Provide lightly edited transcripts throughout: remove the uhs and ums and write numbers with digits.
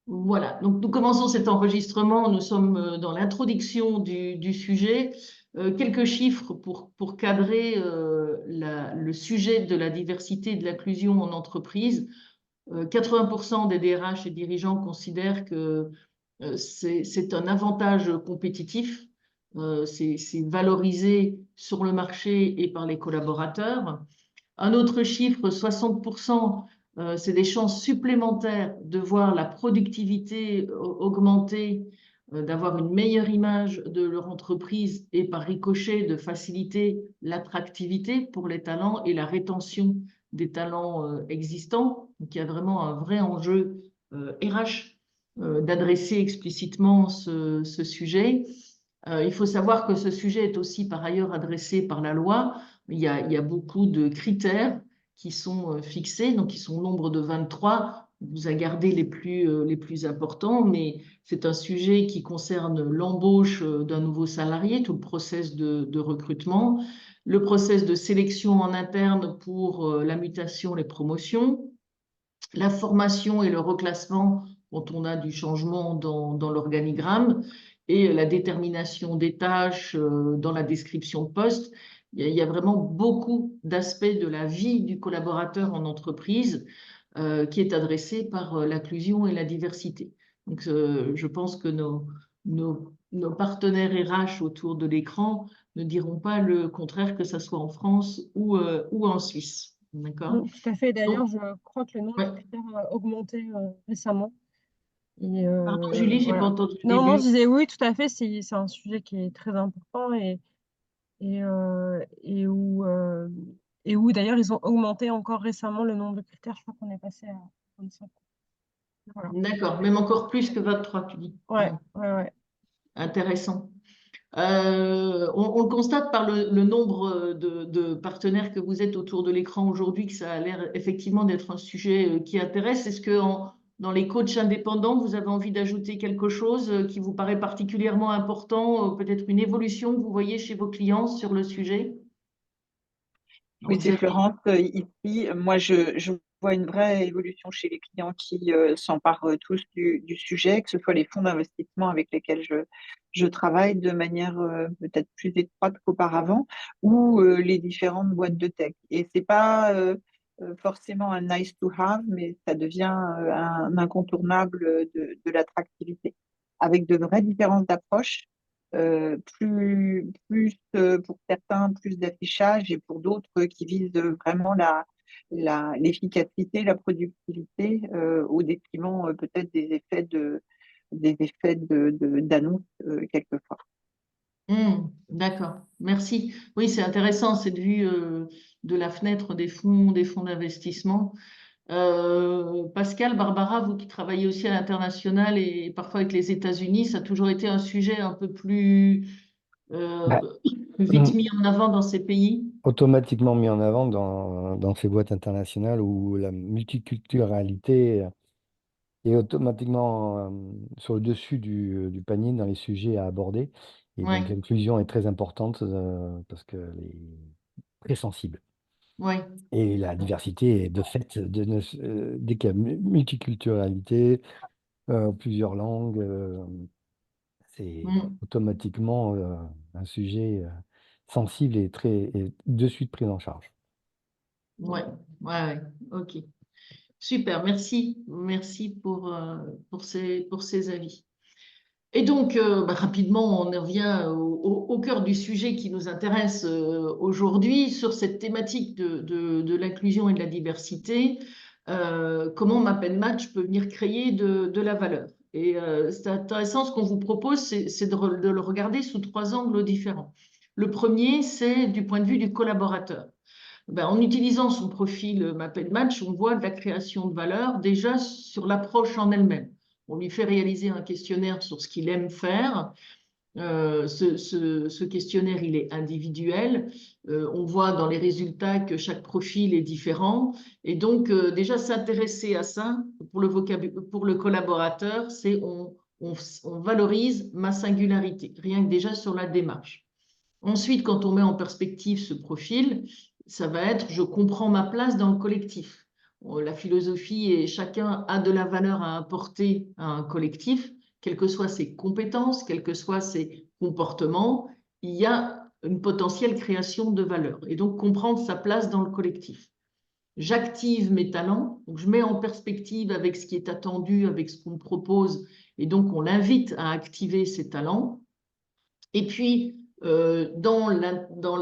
Voilà, donc nous commençons cet enregistrement. Nous sommes dans l'introduction du sujet. Quelques chiffres pour cadrer le sujet de la diversité et de l'inclusion en entreprise. 80% des DRH et dirigeants considèrent que c'est un avantage compétitif, c'est valorisé sur le marché et par les collaborateurs. Un autre chiffre, 60%, c'est des chances supplémentaires de voir la productivité augmenter, d'avoir une meilleure image de leur entreprise et par ricochet de faciliter l'attractivité pour les talents et la rétention des talents existants. Donc il y a vraiment un vrai enjeu RH d'adresser explicitement ce sujet. Il faut savoir que ce sujet est aussi par ailleurs adressé par la loi. Il y a beaucoup de critères qui sont fixés, donc ils sont au nombre de 23. On vous a gardé les plus importants, mais c'est un sujet qui concerne l'embauche d'un nouveau salarié, tout le process de recrutement, le process de sélection en interne pour la mutation, les promotions, la formation et le reclassement quand on a du changement dans l'organigramme et la détermination des tâches dans la description de poste. Il y a vraiment beaucoup d'aspects de la vie du collaborateur en entreprise qui est adressé par l'inclusion et la diversité. Donc, je pense que nos partenaires RH autour de l'écran ne diront pas le contraire, que ce soit en France ou en Suisse. D'accord? Tout à fait. D'ailleurs, Donc, je crois que le nombre de ouais. critères a augmenté récemment. Et Pardon, Julie, j'ai pas voilà. entendu le Non, non, je début. disais oui, tout à fait. C'est un sujet qui est très important et où d'ailleurs ils ont augmenté encore récemment le nombre de critères. Je crois qu'on est passé à 25. Voilà. D'accord, même encore plus que 23, tu dis. Ouais, ouais, ouais. Intéressant. On le constate par le nombre de partenaires que vous êtes autour de l'écran aujourd'hui, que ça a l'air effectivement d'être un sujet qui intéresse. Est-ce que dans les coachs indépendants, vous avez envie d'ajouter quelque chose qui vous paraît particulièrement important, peut-être une évolution que vous voyez chez vos clients sur le sujet? Oui, c'est Xavier. Florence ici. Moi, je vois une vraie évolution chez les clients qui s'emparent tous du sujet, que ce soit les fonds d'investissement avec lesquels je travaille de manière peut-être plus étroite qu'auparavant, ou les différentes boîtes de tech. Et c'est pas forcément un nice to have, mais ça devient un incontournable de l'attractivité, avec de vraies différences d'approche, plus pour certains, plus d'affichage et pour d'autres qui visent vraiment l'efficacité, la productivité au détriment peut-être des effets d'annonce quelquefois. D'accord, merci. Oui, c'est intéressant cette vue de la fenêtre des fonds d'investissement. Pascal, Barbara, vous qui travaillez aussi à l'international et parfois avec les États-Unis, ça a toujours été un sujet un peu plus Bah, vite mis en avant dans ces pays. automatiquement mis en avant dans ces boîtes internationales où la multiculturalité est automatiquement sur le dessus du panier dans les sujets à aborder. Et Oui, donc l'inclusion est très importante parce qu'elle est très sensible. oui. Et la diversité est de fait, dès qu'il y a multiculturalité, plusieurs langues, c'est automatiquement un sujet sensible et et de suite pris en charge. Ouais, ouais, ok. Super, merci. Merci pour ces avis. Et donc, rapidement, on en revient au cœur du sujet qui nous intéresse aujourd'hui sur cette thématique de l'inclusion et de la diversité. Comment Map&Match peut venir créer de la valeur. Et c'est intéressant, ce qu'on vous propose, c'est de le regarder sous trois angles différents. Le premier, c'est du point de vue du collaborateur. Ben, en utilisant son profil Map&Match, on voit de la création de valeur déjà sur l'approche en elle-même. On lui fait réaliser un questionnaire sur ce qu'il aime faire. Ce questionnaire, il est individuel. On voit dans les résultats que chaque profil est différent. Et donc, déjà, s'intéresser à ça pour le collaborateur, c'est on valorise ma singularité, rien que déjà sur la démarche. Ensuite, quand on met en perspective ce profil, ça va être je comprends ma place dans le collectif. la philosophie est chacun a de la valeur à apporter à un collectif, quelles que soient ses compétences, quels que soient ses comportements, il y a une potentielle création de valeur. Et donc comprendre sa place dans le collectif. J'active mes talents, donc je mets en perspective avec ce qui est attendu, avec ce qu'on me propose, et donc on l'invite à activer ses talents. Et puis, dans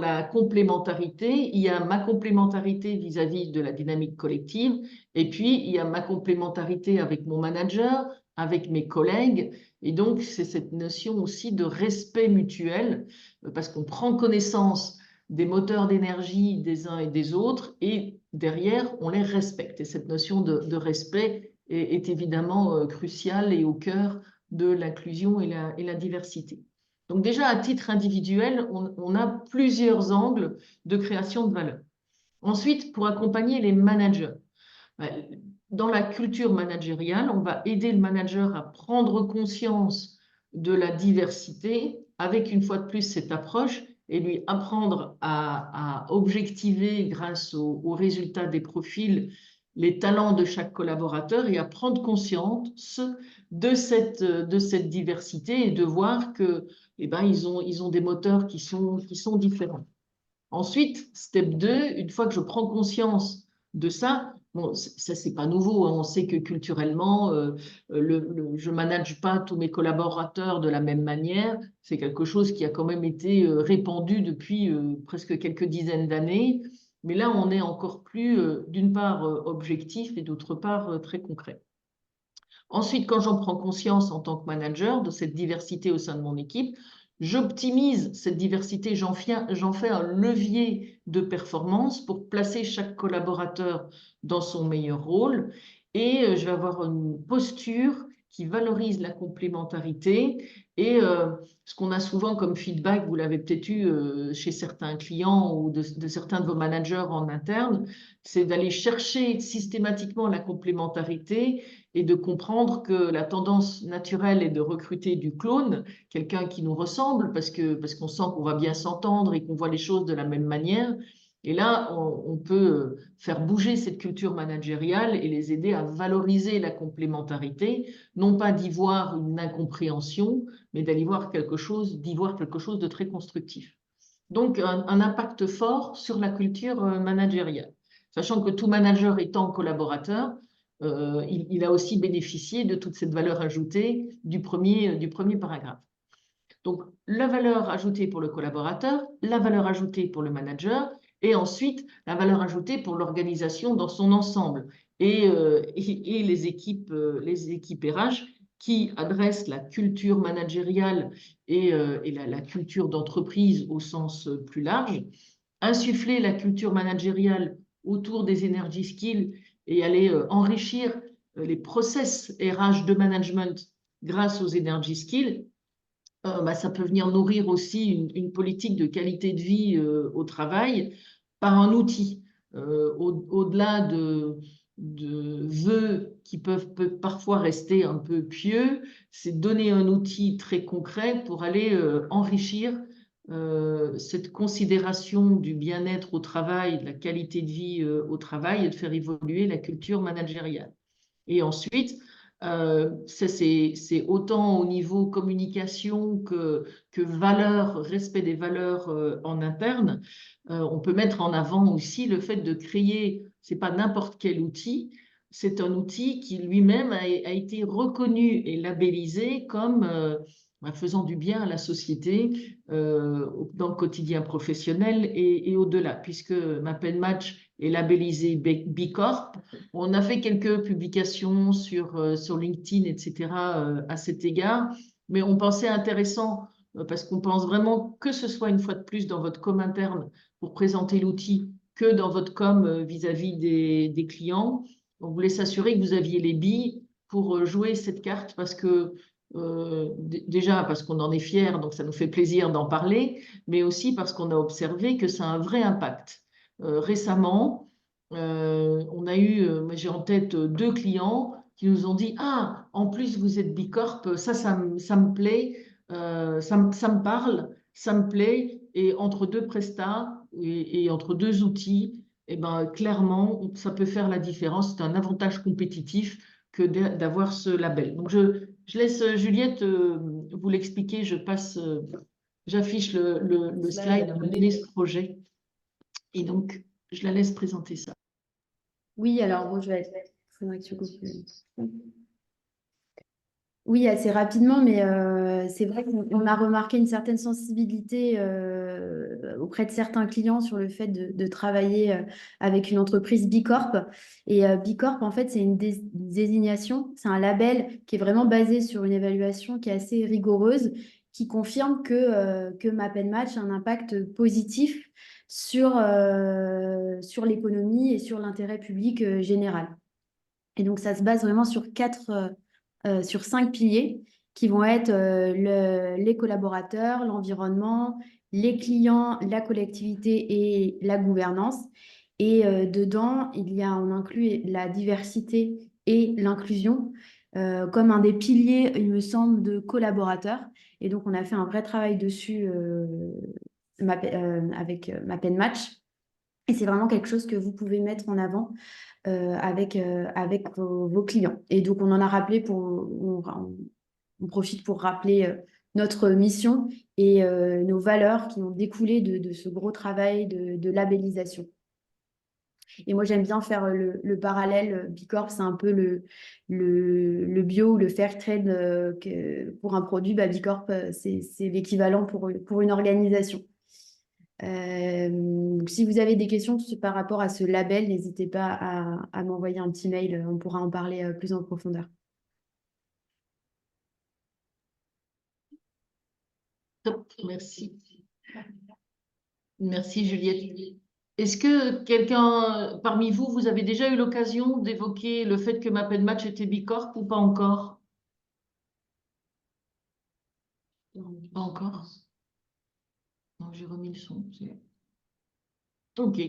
la complémentarité, il y a ma complémentarité vis-à-vis de la dynamique collective, et puis il y a ma complémentarité avec mon manager, avec mes collègues, et donc c'est cette notion aussi de respect mutuel, parce qu'on prend connaissance des moteurs d'énergie des uns et des autres, et derrière, on les respecte. Et cette notion de respect est évidemment cruciale et au cœur de l'inclusion et la diversité. Donc déjà, à titre individuel, on a plusieurs angles de création de valeur. Ensuite, pour accompagner les managers, dans la culture managériale, on va aider le manager à prendre conscience de la diversité avec, une fois de plus, cette approche et lui apprendre à objectiver grâce aux résultats des profils les talents de chaque collaborateur et à prendre conscience de cette diversité et de voir que, ils ont des moteurs qui sont différents. Ensuite, step 2, une fois que je prends conscience de ça, bon, ça c'est pas nouveau, hein, on sait que culturellement, je manage pas tous mes collaborateurs de la même manière, c'est quelque chose qui a quand même été répandu depuis presque quelques dizaines d'années, mais là on est encore plus, d'une part, objectif et d'autre part, très concret. Ensuite, quand j'en prends conscience en tant que manager de cette diversité au sein de mon équipe, j'optimise cette diversité, j'en fais un levier de performance pour placer chaque collaborateur dans son meilleur rôle et je vais avoir une posture qui valorise la complémentarité et ce qu'on a souvent comme feedback, vous l'avez peut-être eu chez certains clients ou de certains de vos managers en interne, c'est d'aller chercher systématiquement la complémentarité et de comprendre que la tendance naturelle est de recruter du clone, quelqu'un qui nous ressemble, parce qu'on sent qu'on va bien s'entendre et qu'on voit les choses de la même manière. Et là, on peut faire bouger cette culture managériale et les aider à valoriser la complémentarité, non pas d'y voir une incompréhension, mais d'y voir quelque chose de très constructif. Donc, un impact fort sur la culture managériale. Sachant que tout manager étant collaborateur, il a aussi bénéficié de toute cette valeur ajoutée du premier paragraphe. Donc, la valeur ajoutée pour le collaborateur, la valeur ajoutée pour le manager, et ensuite la valeur ajoutée pour l'organisation dans son ensemble et les équipes RH qui adressent la culture managériale et la culture d'entreprise au sens plus large, insuffler la culture managériale autour des energy skills et aller enrichir les process RH de management grâce aux energy skills, ça peut venir nourrir aussi une politique de qualité de vie au travail par un outil. Au-delà de vœux qui peuvent parfois rester un peu pieux, c'est donner un outil très concret pour aller enrichir cette considération du bien-être au travail, de la qualité de vie au travail et de faire évoluer la culture managériale. Et ensuite, c'est autant au niveau communication que valeur, respect des valeurs en interne. On peut mettre en avant aussi le fait de créer, c'est pas n'importe quel outil, c'est un outil qui lui-même a été reconnu et labellisé comme faisant du bien à la société dans le quotidien professionnel et au-delà, puisque MapNMatch est labellisé B Corp. On a fait quelques publications sur LinkedIn, etc. À cet égard, mais on pensait intéressant parce qu'on pense vraiment que ce soit une fois de plus dans votre com interne pour présenter l'outil que dans votre com vis-à-vis des clients. On voulait s'assurer que vous aviez les billes pour jouer cette carte parce que déjà parce qu'on en est fiers, donc ça nous fait plaisir d'en parler, mais aussi parce qu'on a observé que ça a un vrai impact. Récemment, on a eu, j'ai en tête 2 clients qui nous ont dit « Ah, en plus vous êtes Bicorp, ça me plaît, ça me parle, ça me plaît. » Et entre 2 prestats et entre 2 outils, eh ben, clairement, ça peut faire la différence. C'est un avantage compétitif que d'avoir ce label. Donc, je laisse Juliette vous l'expliquer. J'affiche le slide de ce projet. Et donc, je la laisse présenter ça. Oui, alors bon, faudrait que tu coupes. Oui, assez rapidement, mais c'est vrai qu'on a remarqué une certaine sensibilité auprès de certains clients sur le fait de travailler avec une entreprise B Corp. Et B Corp, en fait, c'est une désignation, c'est un label qui est vraiment basé sur une évaluation qui est assez rigoureuse, qui confirme que Map & Match a un impact positif sur l'économie et sur l'intérêt public général. Et donc, ça se base vraiment sur sur 5 piliers qui vont être les collaborateurs, l'environnement, les clients, la collectivité et la gouvernance. Et dedans, on inclut la diversité et l'inclusion comme un des piliers, il me semble, de collaborateurs. Et donc, on a fait un vrai travail dessus avec Map & Match. Et c'est vraiment quelque chose que vous pouvez mettre en avant avec vos clients. Et donc, on en a rappelé on profite pour rappeler notre mission et nos valeurs qui ont découlé de ce gros travail de labellisation. Et moi, j'aime bien faire le parallèle. B Corp, c'est un peu le bio ou le fair trade pour un produit. B Corp, c'est l'équivalent pour une organisation. Si vous avez des questions par rapport à ce label, n'hésitez pas à m'envoyer un petit mail, on pourra en parler plus en profondeur. Top, merci. Merci Juliette. Est-ce que quelqu'un parmi vous, vous avez déjà eu l'occasion d'évoquer le fait que Map & Match était B Corp ou pas encore? Pas encore. Non, j'ai remis le son. Ok.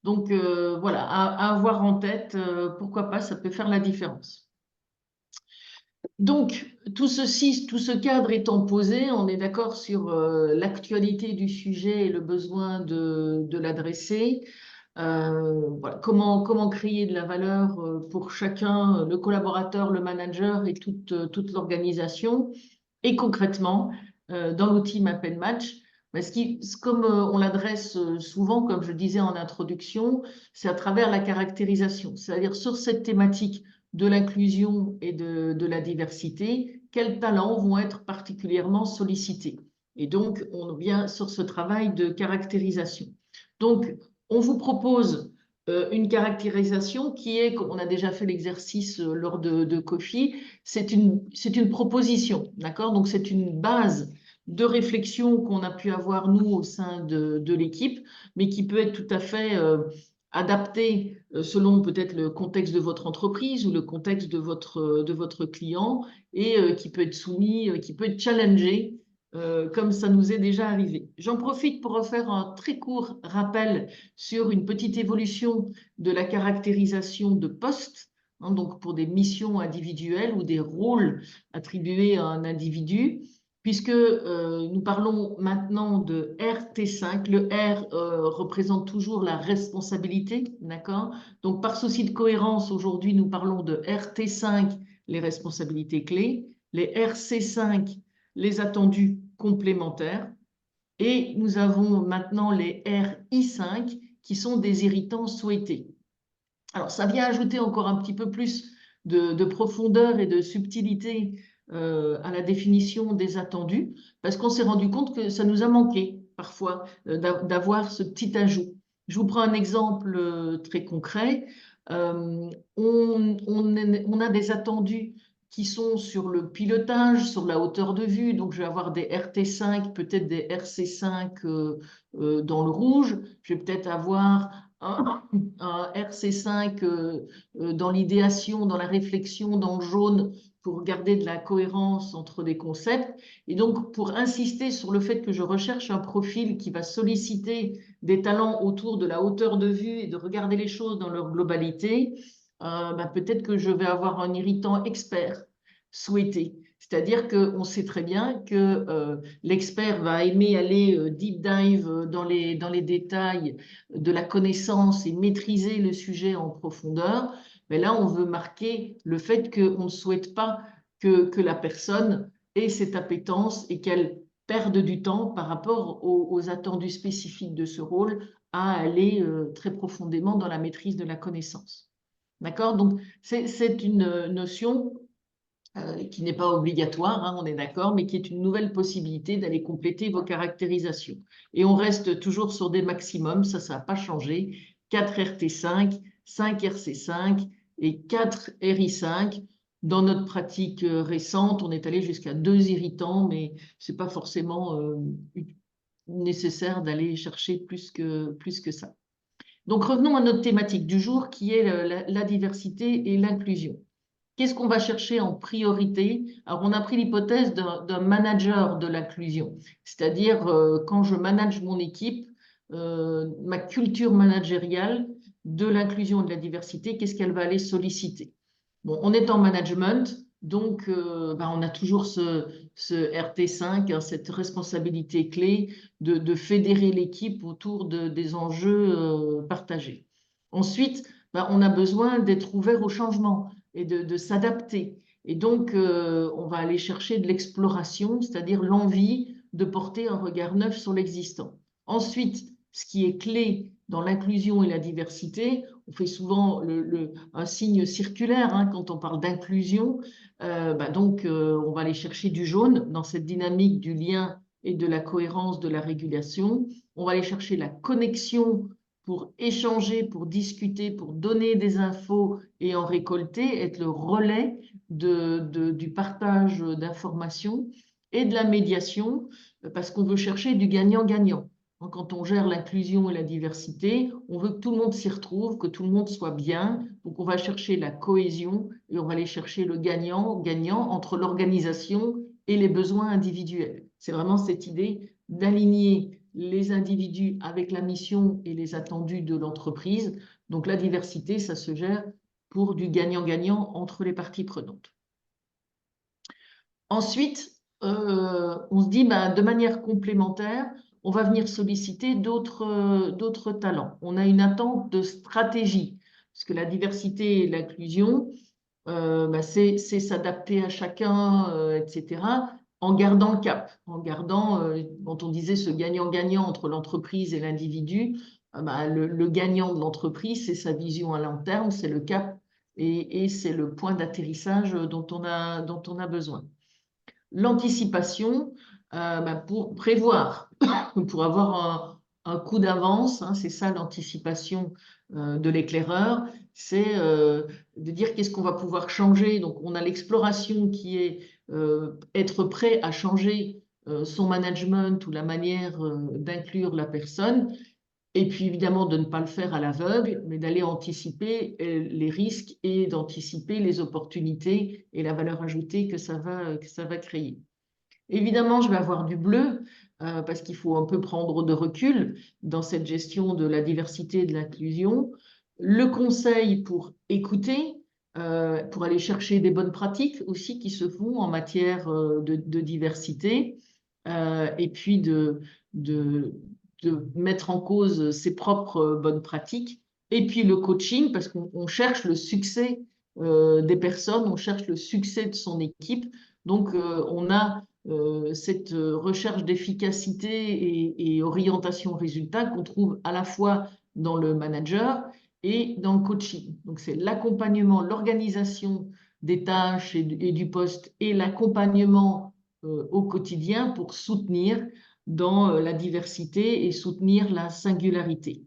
Donc voilà, à avoir en tête, pourquoi pas, ça peut faire la différence. Donc, tout ce cadre étant posé, on est d'accord sur l'actualité du sujet et le besoin de l'adresser. Voilà, comment créer de la valeur pour chacun, le collaborateur, le manager et toute l'organisation. Et concrètement, dans l'outil Map & Match, comme on l'adresse souvent, comme je disais en introduction, c'est à travers la caractérisation, c'est-à-dire sur cette thématique de l'inclusion et de la diversité, quels talents vont être particulièrement sollicités. Et donc, on vient sur ce travail de caractérisation. Donc, on vous propose une caractérisation qui est, comme on a déjà fait l'exercice lors de Kofi, c'est une proposition, d'accord? Donc, c'est une base de réflexion qu'on a pu avoir, nous, au sein de l'équipe, mais qui peut être tout à fait adaptée selon peut-être le contexte de votre entreprise ou le contexte de votre client et qui peut être soumis, qui peut être challengé comme ça nous est déjà arrivé. J'en profite pour refaire un très court rappel sur une petite évolution de la caractérisation de poste, hein, donc pour des missions individuelles ou des rôles attribués à un individu, puisque nous parlons maintenant de RT5. Le R représente toujours la responsabilité, d'accord? Donc par souci de cohérence, aujourd'hui, nous parlons de RT5, les responsabilités clés, les RC5, les attendus complémentaires. Et nous avons maintenant les RI5 qui sont des irritants souhaités. Alors, ça vient ajouter encore un petit peu plus de profondeur et de subtilité à la définition des attendus, parce qu'on s'est rendu compte que ça nous a manqué parfois d'avoir ce petit ajout. Je vous prends un exemple très concret. On a des attendus qui sont sur le pilotage, sur la hauteur de vue. Donc, je vais avoir des RT5, peut-être des RC5 dans le rouge. Je vais peut-être avoir un RC5 dans l'idéation, dans la réflexion, dans le jaune, pour garder de la cohérence entre des concepts. Et donc, pour insister sur le fait que je recherche un profil qui va solliciter des talents autour de la hauteur de vue et de regarder les choses dans leur globalité, peut-être que je vais avoir un irritant expert souhaité. C'est-à-dire qu'on sait très bien que l'expert va aimer aller deep dive dans les détails de la connaissance et maîtriser le sujet en profondeur. Mais là, on veut marquer le fait qu'on ne souhaite pas que la personne ait cette appétence et qu'elle perde du temps par rapport aux attendus spécifiques de ce rôle à aller très profondément dans la maîtrise de la connaissance. D'accord? Donc, c'est une notion qui n'est pas obligatoire, hein, on est d'accord, mais qui est une nouvelle possibilité d'aller compléter vos caractérisations. Et on reste toujours sur des maximums, ça n'a pas changé. 4 RT5, 5 RC5 et 4 RI5. Dans notre pratique récente, on est allé jusqu'à 2 irritants, mais ce n'est pas forcément nécessaire d'aller chercher plus que ça. Donc revenons à notre thématique du jour qui est la diversité et l'inclusion. Qu'est-ce qu'on va chercher en priorité? Alors, on a pris l'hypothèse d'un manager de l'inclusion, c'est-à-dire quand je manage mon équipe, ma culture managériale de l'inclusion et de la diversité, qu'est-ce qu'elle va aller solliciter? Bon, on est en management, donc on a toujours ce RT5, hein, cette responsabilité clé de fédérer l'équipe autour des enjeux partagés. Ensuite, on a besoin d'être ouvert au changement et de s'adapter. Et donc, on va aller chercher de l'exploration, c'est-à-dire l'envie de porter un regard neuf sur l'existant. Ensuite, ce qui est clé dans l'inclusion et la diversité, on fait souvent un signe circulaire hein, quand on parle d'inclusion. Donc, on va aller chercher du jaune dans cette dynamique du lien et de la cohérence de la régulation. On va aller chercher la connexion pour échanger, pour discuter, pour donner des infos et en récolter, être le relais du partage d'informations et de la médiation, parce qu'on veut chercher du gagnant-gagnant. Quand on gère l'inclusion et la diversité, on veut que tout le monde s'y retrouve, que tout le monde soit bien. Donc, on va chercher la cohésion et on va aller chercher le gagnant-gagnant entre l'organisation et les besoins individuels. C'est vraiment cette idée d'aligner les individus avec la mission et les attendus de l'entreprise. Donc, la diversité, ça se gère pour du gagnant-gagnant entre les parties prenantes. Ensuite, on se dit, de manière complémentaire, on va venir solliciter d'autres talents. On a une attente de stratégie, parce que la diversité et l'inclusion, c'est s'adapter à chacun, etc., en gardant le cap, en gardant, quand on disait ce gagnant-gagnant entre l'entreprise et l'individu, le gagnant de l'entreprise, c'est sa vision à long terme, c'est le cap et c'est le point d'atterrissage dont on a besoin. L'anticipation, pour prévoir, pour avoir un coup d'avance, hein, c'est ça l'anticipation de l'éclaireur, c'est de dire qu'est-ce qu'on va pouvoir changer. Donc, on a l'exploration qui est être prêt à changer son management ou la manière d'inclure la personne. Et puis, évidemment, de ne pas le faire à l'aveugle, mais d'aller anticiper les risques et d'anticiper les opportunités et la valeur ajoutée que ça va créer. Évidemment, je vais avoir du bleu parce qu'il faut un peu prendre de recul dans cette gestion de la diversité et de l'inclusion. Le conseil pour écouter, pour aller chercher des bonnes pratiques aussi qui se font en matière de diversité et puis de mettre en cause ses propres bonnes pratiques. Et puis le coaching, parce qu'on cherche le succès des personnes, on cherche le succès de son équipe. Donc, on a cette recherche d'efficacité et orientation résultat qu'on trouve à la fois dans le manager et dans le coaching. Donc, c'est l'accompagnement, l'organisation des tâches et du poste et l'accompagnement au quotidien pour soutenir dans la diversité et soutenir la singularité.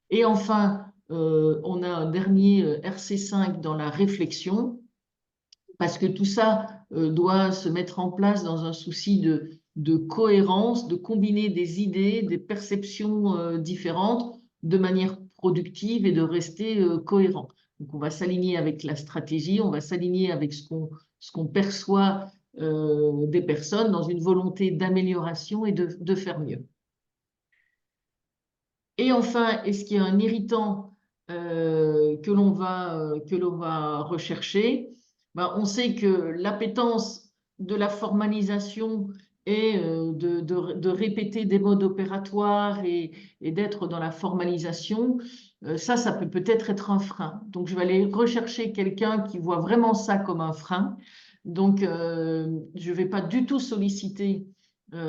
Et enfin, on a un dernier RC5 dans la réflexion, parce que tout ça doit se mettre en place dans un souci de cohérence, de combiner des idées, des perceptions différentes de manière productive et de rester cohérent. Donc, on va s'aligner avec la stratégie, on va s'aligner avec ce qu'on perçoit des personnes dans une volonté d'amélioration et de faire mieux. Et enfin, est-ce qu'il y a un irritant que l'on va rechercher? On sait que l'appétence de la formalisation et de répéter des modes opératoires et d'être dans la formalisation, ça peut peut-être être un frein. Donc, je vais aller rechercher quelqu'un qui voit vraiment ça comme un frein. Donc, je ne vais pas du tout solliciter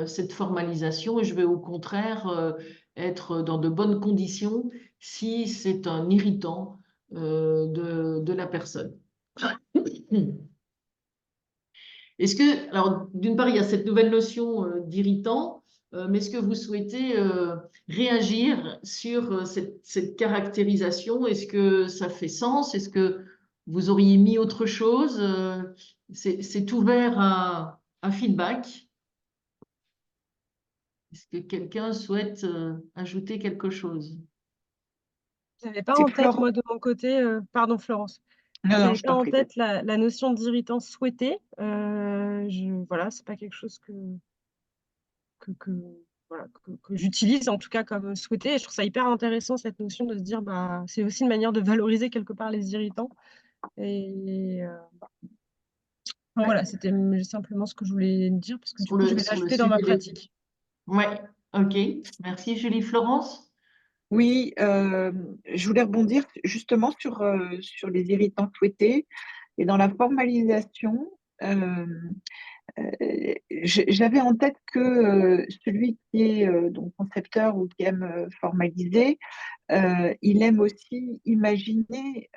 cette formalisation et je vais au contraire être dans de bonnes conditions si c'est un irritant de la personne. Est-ce que, alors, d'une part, il y a cette nouvelle notion d'irritant, mais est-ce que vous souhaitez réagir sur cette caractérisation? Est-ce que ça fait sens? Est-ce que vous auriez mis autre chose? C'est ouvert à un feedback. Est-ce que quelqu'un souhaite ajouter quelque chose? Je n'avais pas C'est en tête, Florent. moi, de mon côté, pardon Florence, Non, je non, n'avais je pas t'en en prie. tête la notion d'irritant souhaité. Voilà, c'est pas quelque chose que, voilà, que j'utilise en tout cas comme souhaité. Et je trouve ça hyper intéressant cette notion de se dire, bah, c'est aussi une manière de valoriser quelque part les irritants. Et enfin, voilà, c'était simplement ce que je voulais dire parce que du coup, je vais Sur le l'ajouter dans ma sujet des... pratique. Ouais, ok. Merci Julie. Florence? Oui, je voulais rebondir justement sur les irritants souhaités et dans la formalisation. J'avais en tête que celui qui est donc concepteur ou qui aime formaliser, il aime aussi imaginer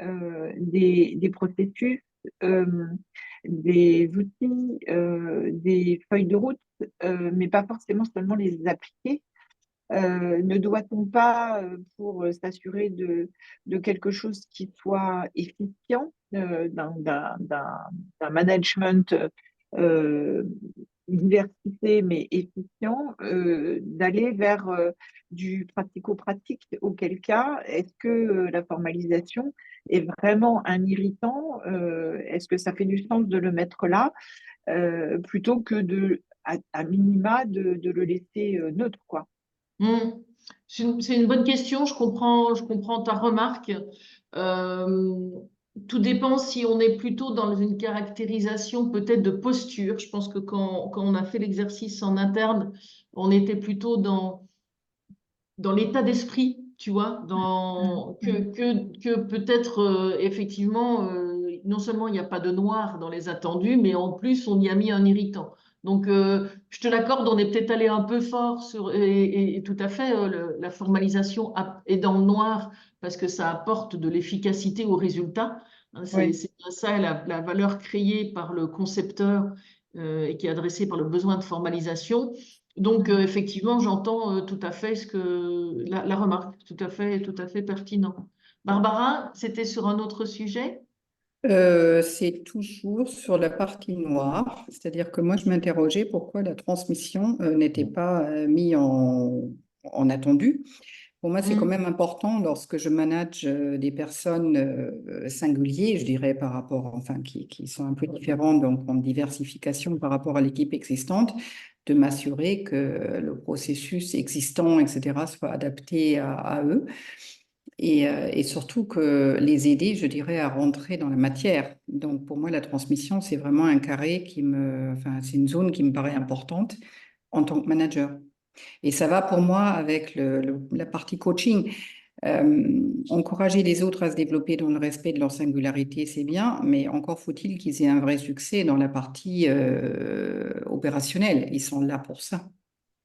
des processus, euh, des outils, des feuilles de route, mais pas forcément seulement les appliquer. Ne doit-on pas, pour s'assurer de quelque chose qui soit efficient, d'un management euh, diversité mais efficient, d'aller vers du pratico-pratique, auquel cas, est-ce que la formalisation est vraiment un irritant? Est-ce que ça fait du sens de le mettre là, plutôt que à minima, de le laisser neutre, quoi? Hmm. C'est une bonne question, je comprends ta remarque. Euh, Tout dépend si on est plutôt dans une caractérisation peut-être de posture. Je pense que quand on a fait l'exercice en interne, on était plutôt dans l'état d'esprit, tu vois, que peut-être effectivement, non seulement il n'y a pas de noir dans les attendus, mais en plus on y a mis un irritant. Donc, je te l'accorde, on est peut-être allé un peu fort et tout à fait, la formalisation est dans le noir parce que ça apporte de l'efficacité au résultat. Hein, Oui. c'est bien ça la valeur créée par le concepteur et qui est adressée par le besoin de formalisation. Donc, effectivement, j'entends tout à fait la remarque, tout à fait pertinent. Barbara, c'était sur un autre sujet? C'est toujours sur la partie noire, c'est-à-dire que moi je m'interrogeais pourquoi la transmission n'était pas mise en attendu. Pour moi, c'est quand même important lorsque je manage des personnes singulières, je dirais, par rapport, enfin, qui sont un peu différentes, donc en diversification par rapport à l'équipe existante, de m'assurer que le processus existant, etc., soit adapté à eux. Et surtout que les aider, je dirais, à rentrer dans la matière. Donc, pour moi, la transmission, c'est vraiment un carré enfin, c'est une zone qui me paraît importante en tant que manager. Et ça va pour moi avec la partie coaching. Encourager les autres à se développer dans le respect de leur singularité, c'est bien, mais encore faut-il qu'ils aient un vrai succès dans la partie opérationnelle. Ils sont là pour ça.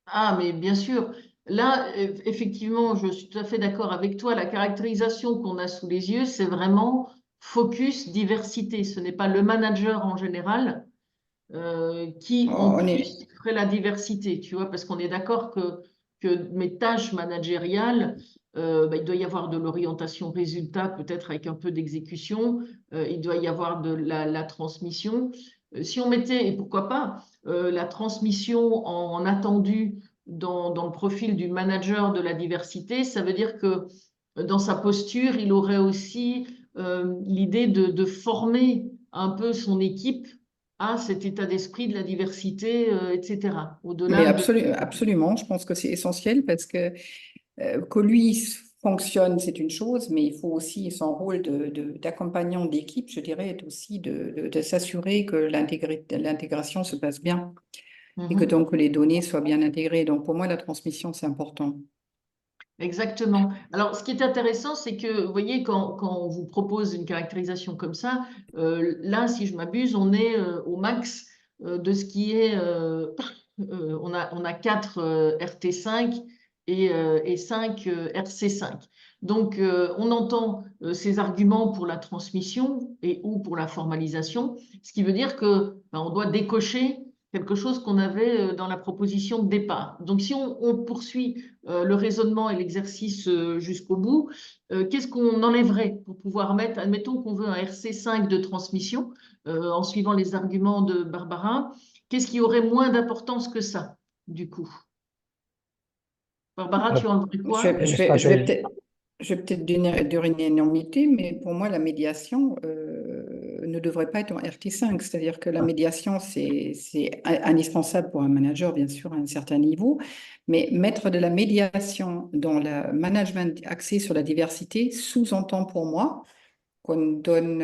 Ah, mais bien sûr. Là, effectivement, je suis tout à fait d'accord avec toi. La caractérisation qu'on a sous les yeux, c'est vraiment focus diversité. Ce n'est pas le manager en général qui, en On est, plus, ferait la diversité, tu vois, parce qu'on est d'accord que mes tâches managériales, bah, il doit y avoir de l'orientation résultat, peut-être avec un peu d'exécution, il doit y avoir de la transmission. Si on mettait, et pourquoi pas, la transmission en attendu dans le profil du manager de la diversité, ça veut dire que dans sa posture, il aurait aussi l'idée de former un peu son équipe à cet état d'esprit de la diversité, etc. mais Au-delà de... absolument, je pense que c'est essentiel parce que lui fonctionne, c'est une chose, mais il faut aussi son rôle d'accompagnant d'équipe, je dirais, est aussi de s'assurer que l'intégration se passe bien et que donc les données soient bien intégrées. Donc pour moi, la transmission, c'est important. Exactement. Alors, ce qui est intéressant, c'est que, vous voyez, quand on vous propose une caractérisation comme ça, là, si je m'abuse, on est au max de ce qui est... on a 4 RT5 et 5 RC5. Donc, on entend ces arguments pour la transmission et ou pour la formalisation, ce qui veut dire que on doit décocher quelque chose qu'on avait dans la proposition de départ. Donc, si on poursuit le raisonnement et l'exercice jusqu'au bout, qu'est-ce qu'on enlèverait pour pouvoir mettre, admettons qu'on veut un RC5 de transmission, en suivant les arguments de Barbara, qu'est-ce qui aurait moins d'importance que ça, du coup? Barbara, tu enlèverais quoi? Je vais peut-être dire une énormité, mais pour moi, la médiation ne devrait pas être en RT5. C'est-à-dire que la médiation, c'est indispensable pour un manager, bien sûr, à un certain niveau. Mais mettre de la médiation dans le management axé sur la diversité sous-entend pour moi qu'on donne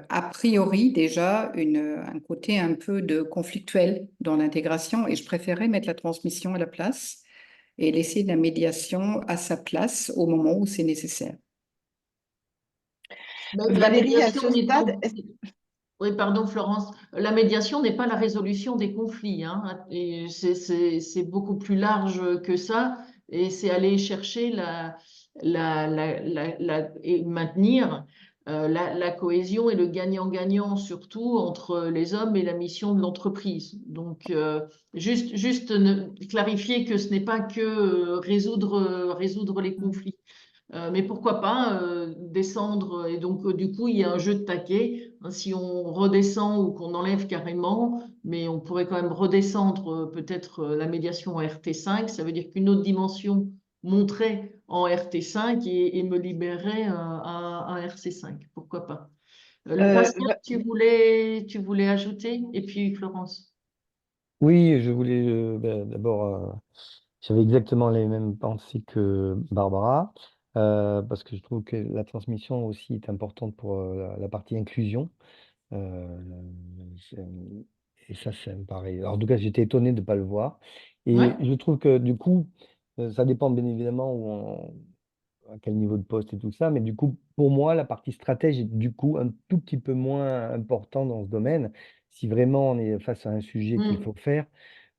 a priori déjà un côté un peu de conflictuel dans l'intégration. Et je préférais mettre la transmission à la place et laisser la médiation à sa place au moment où c'est nécessaire. Valérie, à ce stade, oui, pardon Florence, la médiation n'est pas la résolution des conflits, hein, et c'est beaucoup plus large que ça, et c'est aller chercher et maintenir la cohésion et le gagnant-gagnant surtout entre les hommes et la mission de l'entreprise. Donc, juste clarifier que ce n'est pas que résoudre les conflits. Mais pourquoi pas descendre, et donc du coup il y a un jeu de taquet, hein, si on redescend ou qu'on enlève carrément, mais on pourrait quand même redescendre peut-être la médiation en RT5, ça veut dire qu'une autre dimension monterait en RT5 et me libérerait un RC5, pourquoi pas. Pascal, tu voulais ajouter, et puis Florence. Oui, je voulais d'abord, j'avais exactement les mêmes pensées que Barbara, parce que je trouve que la transmission aussi est importante pour la partie inclusion. Euh, c'est- et ça me paraît. Alors, en tout cas, j'étais étonné de ne pas le voir. Et Ouais. je trouve que du coup, ça dépend bien évidemment à quel niveau de poste et tout ça, mais du coup, pour moi, la partie stratège est du coup un tout petit peu moins important dans ce domaine. Si vraiment on est face à un sujet qu'il faut faire,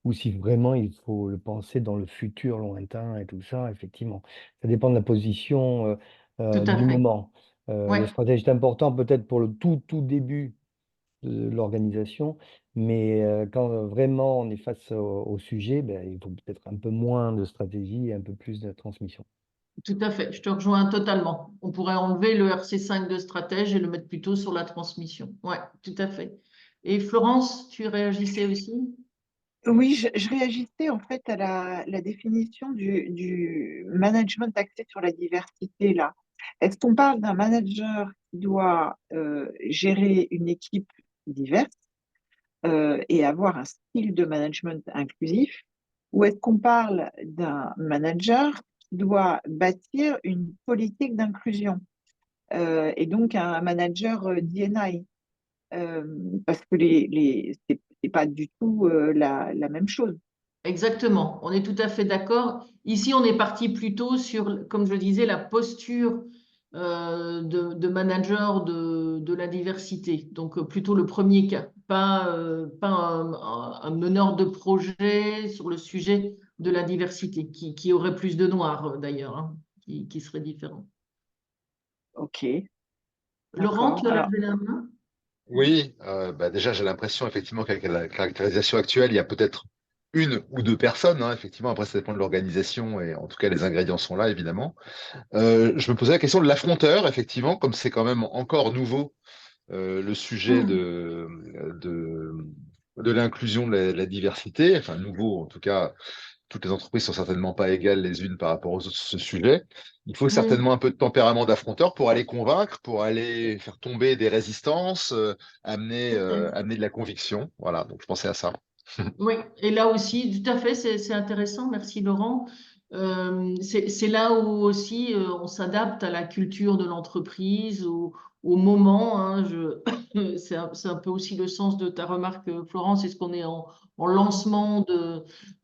ou si vraiment il faut le penser dans le futur lointain et tout ça, effectivement. Ça dépend de la position Tout à du fait. moment. Ouais. Le stratège est important peut-être pour le tout début de l'organisation, mais quand vraiment on est face au sujet, ben, il faut peut-être un peu moins de stratégie et un peu plus de transmission. Tout à fait, je te rejoins totalement. On pourrait enlever le RC5 de stratège et le mettre plutôt sur la transmission. Ouais, tout à fait. Et Florence, tu réagissais aussi? Oui, je réagissais en fait à la définition du management axé sur la diversité là. Est-ce qu'on parle d'un manager qui doit gérer une équipe diverse et avoir un style de management inclusif, ou est-ce qu'on parle d'un manager qui doit bâtir une politique d'inclusion et donc un manager D&I parce que c'est pas du tout la même chose. Exactement, on est tout à fait d'accord. Ici, on est parti plutôt sur, comme je disais, la posture de manager de la diversité. Donc, plutôt le premier cas, pas un meneur de projet sur le sujet de la diversité, qui aurait plus de noir d'ailleurs, hein, qui serait différent. Ok, Laurent, d'accord. tu as Alors, levé la main? Oui, déjà j'ai l'impression effectivement qu'avec la caractérisation actuelle, il y a peut-être une ou deux personnes, hein, effectivement, après ça dépend de l'organisation et en tout cas les ingrédients sont là évidemment. Je me posais la question de l'affronteur, effectivement, comme c'est quand même encore nouveau le sujet de, de l'inclusion, de la diversité, enfin nouveau en tout cas, toutes les entreprises sont certainement pas égales les unes par rapport aux autres sur ce sujet. Il faut certainement un peu de tempérament d'affronteur pour aller convaincre, pour aller faire tomber des résistances, amener de la conviction. Voilà, donc je pensais à ça. Oui, et là aussi, tout à fait, c'est intéressant. Merci Laurent. C'est là où aussi on s'adapte à la culture de l'entreprise, au moment. Hein, c'est un peu aussi le sens de ta remarque, Florence. Est-ce qu'on est en lancement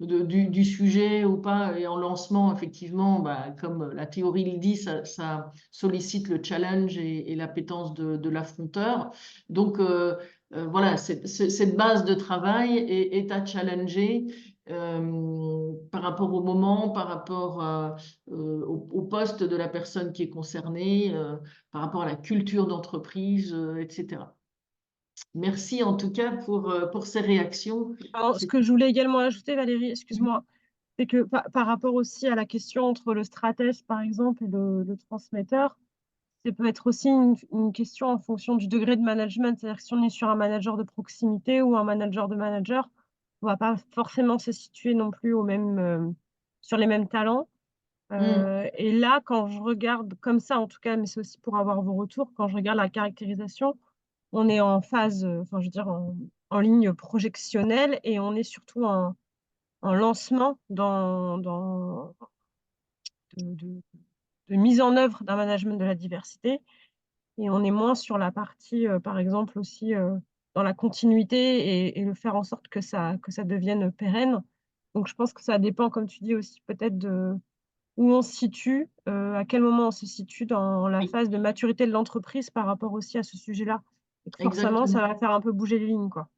du sujet ou pas? Et en lancement, effectivement, bah, comme la théorie le dit, ça sollicite le challenge et l'appétence de l'affronteur. Donc, voilà, cette base de travail est à challenger par rapport au moment, par rapport au poste de la personne qui est concernée, par rapport à la culture d'entreprise, etc. Merci en tout cas pour ces réactions. Alors, ce que je voulais également ajouter, Valérie, excuse-moi, c'est que par rapport aussi à la question entre le stratège, par exemple, et le transmetteur, ça peut être aussi une question en fonction du degré de management. C'est-à-dire que si on est sur un manager de proximité ou un manager de manager, on ne va pas forcément se situer non plus sur les mêmes talents. Et là, quand je regarde comme ça, en tout cas, mais c'est aussi pour avoir vos retours, quand je regarde la caractérisation, on est en phase, enfin, je veux dire, en ligne projectionnelle et on est surtout en lancement de mise en œuvre d'un management de la diversité. Et on est moins sur la partie, par exemple, aussi dans la continuité et le faire en sorte que ça devienne pérenne. Donc, je pense que ça dépend, comme tu dis aussi, peut-être de où on se situe, à quel moment on se situe dans la phase de maturité de l'entreprise par rapport aussi à ce sujet-là. Et que forcément, ça va faire un peu bouger les lignes, quoi.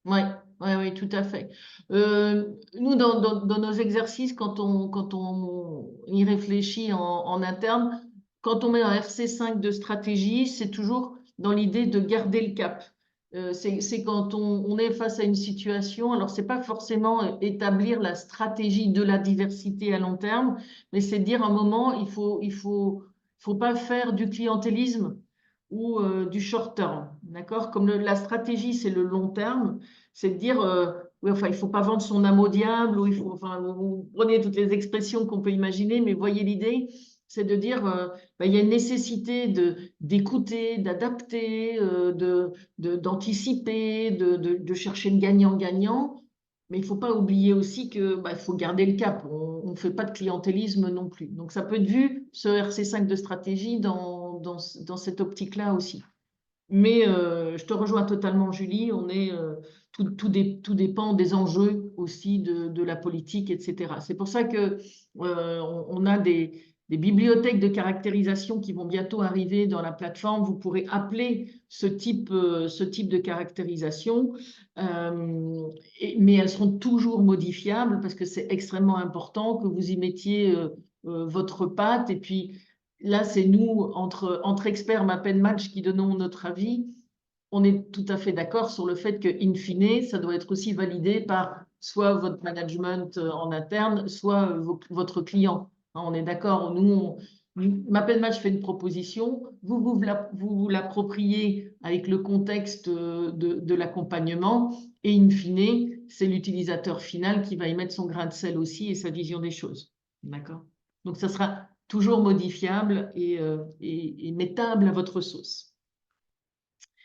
Oui, tout à fait. Nous, dans nos exercices, quand on y réfléchit en interne, quand on met un RC5 de stratégie, c'est toujours dans l'idée de garder le cap. C'est quand on est face à une situation, alors c'est pas forcément établir la stratégie de la diversité à long terme, mais c'est dire à un moment, il faut pas faire du clientélisme ou du short term, d'accord? Comme la stratégie, c'est le long terme, c'est de dire, oui, enfin, il ne faut pas vendre son âme au diable, ou il faut, enfin, vous prenez toutes les expressions qu'on peut imaginer, mais voyez l'idée, c'est de dire, il y a une nécessité d'écouter, d'adapter, d'anticiper, de chercher le gagnant-gagnant, mais il ne faut pas oublier aussi que il faut garder le cap. On ne fait pas de clientélisme non plus. Donc, ça peut être vu, ce RC5 de stratégie, dans cette optique-là aussi. Mais je te rejoins totalement, Julie. Tout dépend des enjeux aussi de la politique, etc. C'est pour ça que on a des bibliothèques de caractérisation qui vont bientôt arriver dans la plateforme. Vous pourrez appeler ce type de caractérisation, mais elles seront toujours modifiables parce que c'est extrêmement important que vous y mettiez votre patte. Et puis, là, c'est nous, entre experts Map and Match, qui donnons notre avis. On est tout à fait d'accord sur le fait que, in fine, ça doit être aussi validé par soit votre management en interne, soit votre client. On est d'accord. Nous, Map and Match fait une proposition. Vous l'appropriez avec le contexte de l'accompagnement. Et in fine, c'est l'utilisateur final qui va y mettre son grain de sel aussi et sa vision des choses. D'accord? Donc, ça sera toujours modifiable et mettable à votre sauce.